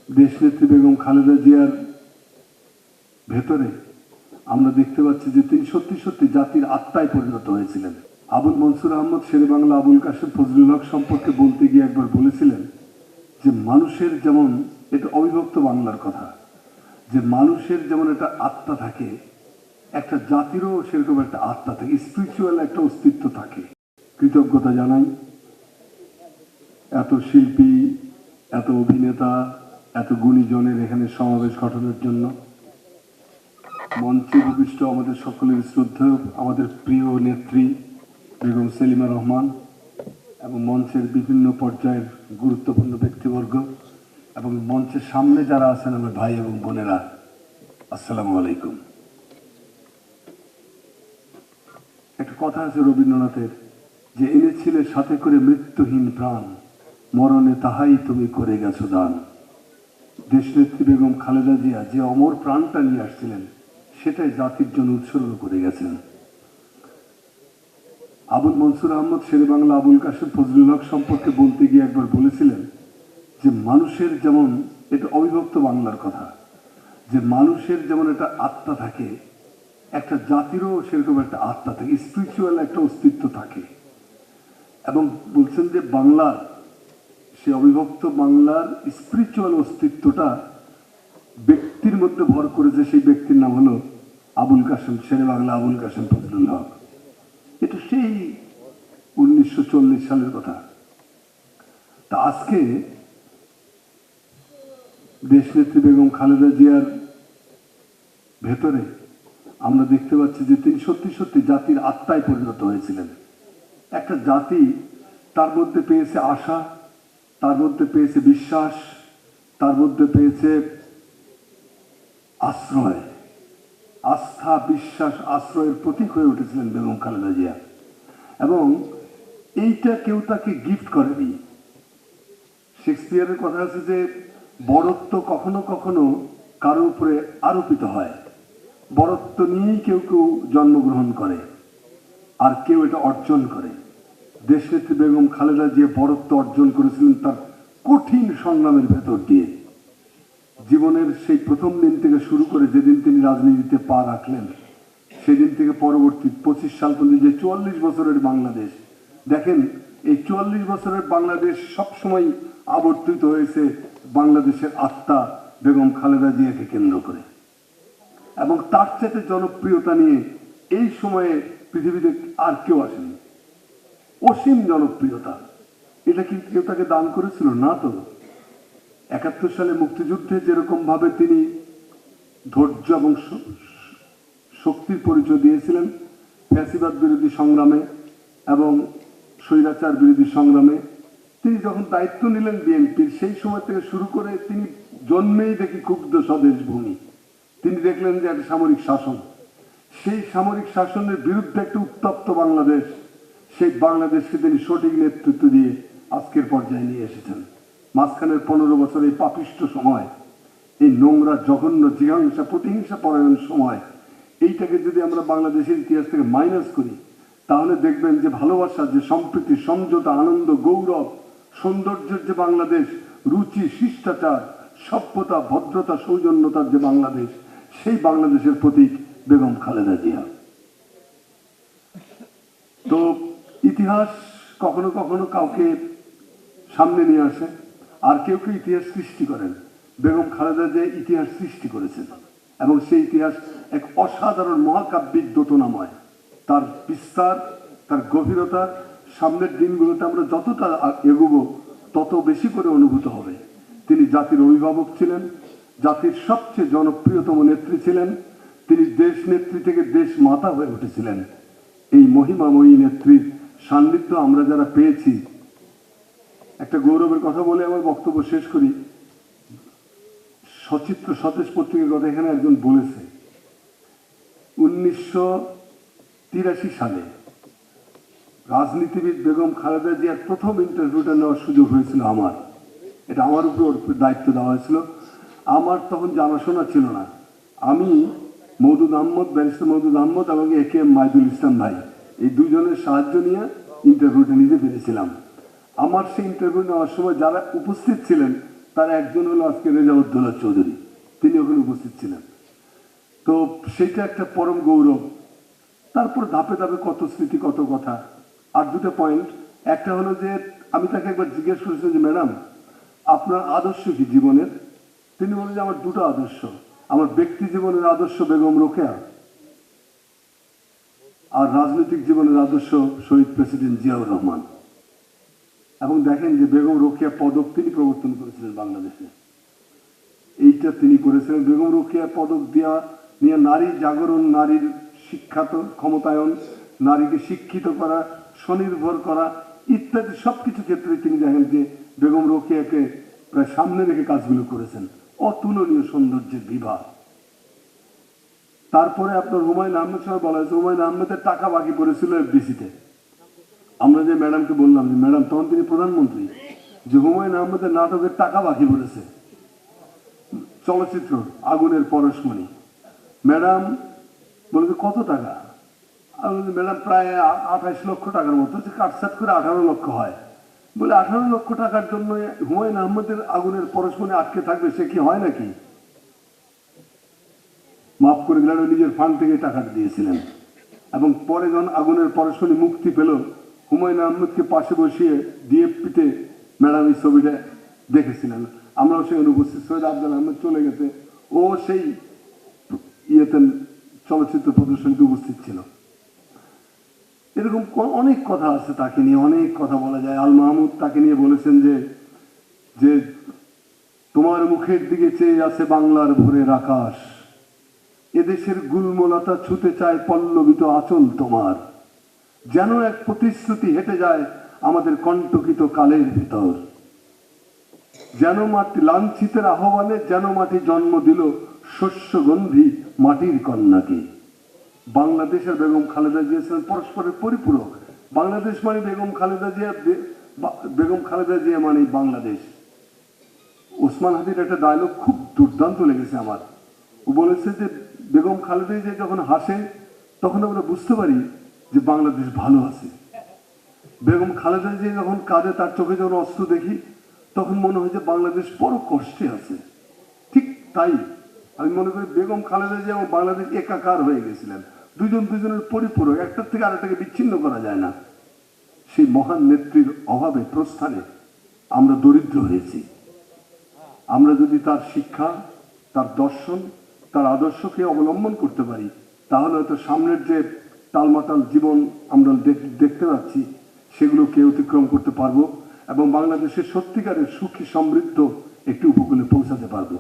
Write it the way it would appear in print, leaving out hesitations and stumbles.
দেশনেত্রী বেগম খালেদা জিয়ার ভেতরে আমরা দেখতে পাচ্ছি যে তিনি সত্যি সত্যি জাতির আত্মায় পরিণত হয়েছিলেন। আবুল মনসুর আহমদ শেরে বাংলা আবুল কাশেম ফজলুল হক সম্পর্কে বলতে গিয়ে একবার বলেছিলেন যে মানুষের যেমন, এটা অবিভক্ত বাংলার কথা, যে মানুষের যেমন একটা আত্মা থাকে, একটা জাতিরও সেরকম একটা আত্মা থাকে, স্পিরিচুয়াল একটা অস্তিত্ব থাকে। কৃতজ্ঞতা জানাই এত শিল্পী, এত অভিনেতা, এত গুণীজনের এখানে সমাবেশ ঘটানোর জন্য। মঞ্চে উপবিষ্ট আমাদের সকলের শ্রদ্ধেয় আমাদের প্রিয় নেত্রী বেগম সেলিমা রহমান এবং মঞ্চের বিভিন্ন পর্যায়ের গুরুত্বপূর্ণ ব্যক্তিবর্গ এবং মঞ্চের সামনে যারা আছেন আমার ভাই এবং বোনেরা, আসসালামু আলাইকুম। একটা কথা আছে রবীন্দ্রনাথের, যে এনেছিলে সাথে করে মৃত্যুহীন প্রাণ, মরণে তাহাই তুমি করে গেছো দান। দেশনেত্রী বেগম খালেদা জিয়া যে অমর প্রাণটা নিয়ে আসছিলেন সেটাই জাতির জন্য উৎসর্গ করে গেছেন। আবুল মনসুর আহমদ শেরে বাংলা আবুল কাশেম ফজলুল হক সম্পর্কে বলতে গিয়ে একবার বলেছিলেন যে মানুষের যেমন, এটা অবিভক্ত বাংলার কথা, যে মানুষের যেমন একটা আত্মা থাকে, একটা জাতিরও সেরকম একটা আত্মা থাকে, স্পিরিচুয়াল একটা অস্তিত্ব থাকে। এবং বলছেন যে বাংলার, সে অবিভক্ত বাংলার স্পিরিচুয়াল অস্তিত্বটা ব্যক্তির মধ্যে ভর করেছে, সেই ব্যক্তির নাম হলো আবুল কাশেম শেরে বাংলা আবুল কাশেম ফজলুল হক। এটা সেই 1940 সালের কথা। তা আজকে দেশনেত্রী বেগম খালেদা জিয়ার ভেতরে আমরা দেখতে পাচ্ছি যে তিনি সত্যি সত্যি জাতির আত্মায় পরিণত হয়েছিলেন। একটা জাতি তার মধ্যে পেয়েছে আশা, তার মধ্যে পেয়েছে বিশ্বাস, তার মধ্যে পেয়েছে আশ্রয়, আস্থা, বিশ্বাস, আশ্রয়ের প্রতীক হয়ে উঠেছিলেন বেগম খালেদা জিয়া। এবং এইটা কেউ তাকে গিফট করেনি। শেক্সপিয়ারের কথা আছে যে বরত্ব কখনো কখনো কারো উপরে আরোপিত হয়, বরত্ব নিয়েই কেউ কেউ জন্মগ্রহণ করে আর কেউ এটা অর্জন করে। দেশনেত্রী বেগম খালেদা জিয়া বরত্ব অর্জন করেছিলেন তার কঠিন সংগ্রামের ভেতর দিয়ে। জীবনের সেই প্রথম দিন থেকে শুরু করে যেদিন তিনি রাজনীতিতে পা রাখলেন, সেদিন থেকে পরবর্তী 25 সাল পর্যন্ত যে 44 বছরের বাংলাদেশ, দেখেন এই 44 বছরের বাংলাদেশ সবসময় আবর্তিত হয়েছে বাংলাদেশের আত্মা বেগম খালেদা জিয়াকে কেন্দ্র করে। এবং তার সাথে জনপ্রিয়তা নিয়ে এই সময়ে পৃথিবীতে আর কেউ আসেনি। অসীম জনপ্রিয়তা, এটা কি কেউ তাকে দান করেছিল? না তো। 71 সালে মুক্তিযুদ্ধে যেরকম ভাবে তিনি ধৈর্য এবং শক্তির পরিচয় দিয়েছিলেন, ফ্যাসিবাদ বিরোধী সংগ্রামে এবং স্বৈরাচার বিরোধী সংগ্রামে, তিনি যখন দায়িত্ব নিলেন বিএনপির, সেই সময় থেকে শুরু করে তিনি জন্মেই দেখি ক্ষুব্ধ স্বদেশ ভূমি। তিনি দেখলেন যে একটা সামরিক শাসন, সেই সামরিক শাসনের বিরুদ্ধে একটা উত্তপ্ত বাংলাদেশ, সেই বাংলাদেশকে তিনি সঠিক নেতৃত্ব দিয়ে আজকের পর্যায়ে নিয়ে এসেছেন। মাঝখানের 15 বছর এই পাপিষ্ট সময়, এই নোংরা জঘন্য জিহাংসা প্রতিহিংসা পরায়ণ সময়, এইটাকে যদি আমরা বাংলাদেশের ইতিহাস থেকে মাইনাস করি, তাহলে দেখবেন যে ভালোবাসা, যে সম্প্রীতি, সমঝোতা, আনন্দ, গৌরব, সৌন্দর্যের যে বাংলাদেশ, রুচি, শিষ্টাচার, সভ্যতা, ভদ্রতা, সৌজন্যতার যে বাংলাদেশ, সেই বাংলাদেশের প্রতীক বেগম খালেদা জিয়া। তো ইতিহাস কখনো কখনো কাউকে সামনে নিয়ে আসে, আর কেউ কেউ ইতিহাস সৃষ্টি করেন। বেগম খালেদা জিয়া ইতিহাস সৃষ্টি করেছেন এবং সেই ইতিহাস এক অসাধারণ মহাকাব্যিক দোতনাময়। তার বিস্তার, তার গভীরতা সামনের দিনগুলোতে আমরা যতটা এগোবো তত বেশি করে অনুভূত হবে। তিনি জাতির অভিভাবক ছিলেন, জাতির সবচেয়ে জনপ্রিয়তম নেত্রী ছিলেন, তিনি দেশ নেত্রী থেকে দেশ মাতা হয়ে উঠেছিলেন। এই মহিমাময়ী নেত্রীর সান্নিধ্য আমরা যারা পেয়েছি, একটা গৌরবের কথা বলে আমার বক্তব্য শেষ করি। সচিত্র সতেজ পত্রিকার কথা এখানে একজন বলেছে, 1983 সালে রাজনীতিবিদ বেগম খালেদা জিয়ার প্রথম ইন্টারভিউটা নেওয়ার সুযোগ হয়েছিল আমার। এটা আমার উপর দায়িত্ব দেওয়া হয়েছিল। আমার তখন জানাশোনা ছিল না। আমি মওদুদ আহমদ, ব্যারিস্টার মওদুদ আহমদ এবং AKM মাইদুল ইসলাম ভাই, এই দুজনের সাহায্য নিয়ে ইন্টারভিউটা নিতে পেরেছিলাম। আমার সেই ইন্টারভিউ নেওয়ার সময় যারা উপস্থিত ছিলেন তার একজন হলো আজকে রেজাউদ্দৌলা চৌধুরী, তিনি ওখানে উপস্থিত ছিলেন। তো সেটা একটা পরম গৌরব। তারপর ধাপে ধাপে কত স্মৃতি, কত কথা। আর দুটো পয়েন্ট, একটা হলো যে আমি তাকে একবার জিজ্ঞেস করেছিলাম যে ম্যাডাম আপনার আদর্শ কি জীবনের? তিনি বলেন যে আমার দুটো আদর্শ, আমার ব্যক্তি জীবনের আদর্শ বেগম রোকেয়া, আর রাজনৈতিক জীবনের আদর্শ শহীদ প্রেসিডেন্ট জিয়াউর রহমান। এবং দেখেন যে বেগম রোকেয়া পদক তিনি প্রবর্তন করেছিলেন বাংলাদেশে, এইটা তিনি করেছিলেন। বেগম রোকেয়া পদক দেওয়া নিয়ে নারী জাগরণ, নারীর শিক্ষাত ক্ষমতায়ন, নারীকে শিক্ষিত করা, স্বনির্ভর করা ইত্যাদি সবকিছু ক্ষেত্রে তিনি দেখেন যে বেগম রোকেয়াকে প্রায় সামনে রেখে কাজগুলো করেছেন। অতুলনীয় সৌন্দর্যের বিবাহ। তারপরে আপনার হুমায়ুন আহমেদ সাহেব বলা হয়েছে হুমায়ুন আহমেদের টাকা বাকি পড়েছিল এফডিসিতে। আমরা যে ম্যাডামকে বললাম যে ম্যাডাম, তখন তিনি প্রধানমন্ত্রী, যে হুমায়ুন আহমেদের নাটকের টাকা বাকি পড়েছে, চলচ্চিত্র আগুনের পরশমণি। ম্যাডাম বলেছে কত টাকা? ম্যাডাম প্রায় 28 লক্ষ টাকার মতো, কাটসাট করে 18 লক্ষ হয়। বলে 18 লক্ষ টাকার জন্য হুমায়ুন আহমেদের আগুনের পরশমণি আটকে থাকবে, সে কি হয় নাকি? মাফ করে দিলেন, নিজের ফান্ড থেকে টাকাটা দিয়েছিলেন। এবং পরে যখন আগুনের পরশমণি মুক্তি পেল, হুমায়ুন আহমেদকে পাশে বসিয়ে ডিএফপিতে ম্যাডাম এই ছবিটা দেখেছিলেন। আমরাও সেখানে উপস্থিত। সৈয়দ আফজাল আহমেদ চলে গেছে, ও সেই ইয়েতে চলচ্চিত্র প্রদর্শনীতে উপস্থিত ছিল। এরকম অনেক কথা আছে তাকে নিয়ে, অনেক কথা বলা যায়। আল মাহমুদ তাকে নিয়ে বলেছেন যে তোমার মুখের দিকে চেয়ে আছে বাংলার ভোরের আকাশ, এদেশের গুলমলতা ছুতে চায় পল্লবিত আঁচল তোমার, যেন এক প্রতিশ্রুতি হেঁটে যায় আমাদের কণ্টকিত কালের ভিতর। যেন মাটি লাঞ্ছিতের আহ্বানে, যেন মাটি জন্ম দিল শস্যগন্ধি মাটির কন্যাকে। বাংলাদেশের বেগম খালেদা জিয়া ছিলেন পরস্পরের পরিপূরক। বাংলাদেশ মানে বেগম খালেদা জিয়া, বেগম খালেদা জিয়া মানে বাংলাদেশ। ওসমান হাদির একটা ডায়লগ খুব দুর্দান্ত লেগেছে আমার। ও বলেছে যে বেগম খালেদা জিয়া যখন হাসে তখন আমরা বুঝতে পারি যে বাংলাদেশ ভালো আছে। বেগম খালেদা জিয়া যখন কাঁদে, তার চোখে যখন অস্ত্র দেখি, তখন মনে হয় যে বাংলাদেশ বড় কষ্টে আছে। ঠিক তাই আমি মনে করি বেগম খালেদা জিয়া এবং বাংলাদেশ একাকার হয়ে গেছিলেন, দুজন দুজনের পরিপূরক, একটার থেকে আরেকটাকে বিচ্ছিন্ন করা যায় না। সেই মহান নেত্রীর অভাবে প্রস্থানে আমরা দরিদ্র হয়েছি। আমরা যদি তার শিক্ষা, তার দর্শন, তার আদর্শকে অবলম্বন করতে পারি, তাহলে হয়তো সামনের যে টালমাটাল জীবন আমরা দেখতে পাচ্ছি সেগুলোকে অতিক্রম করতে পারবো এবং বাংলাদেশের সত্যিকারের সুখী সমৃদ্ধ একটি উপকূলে পৌঁছাতে পারবো।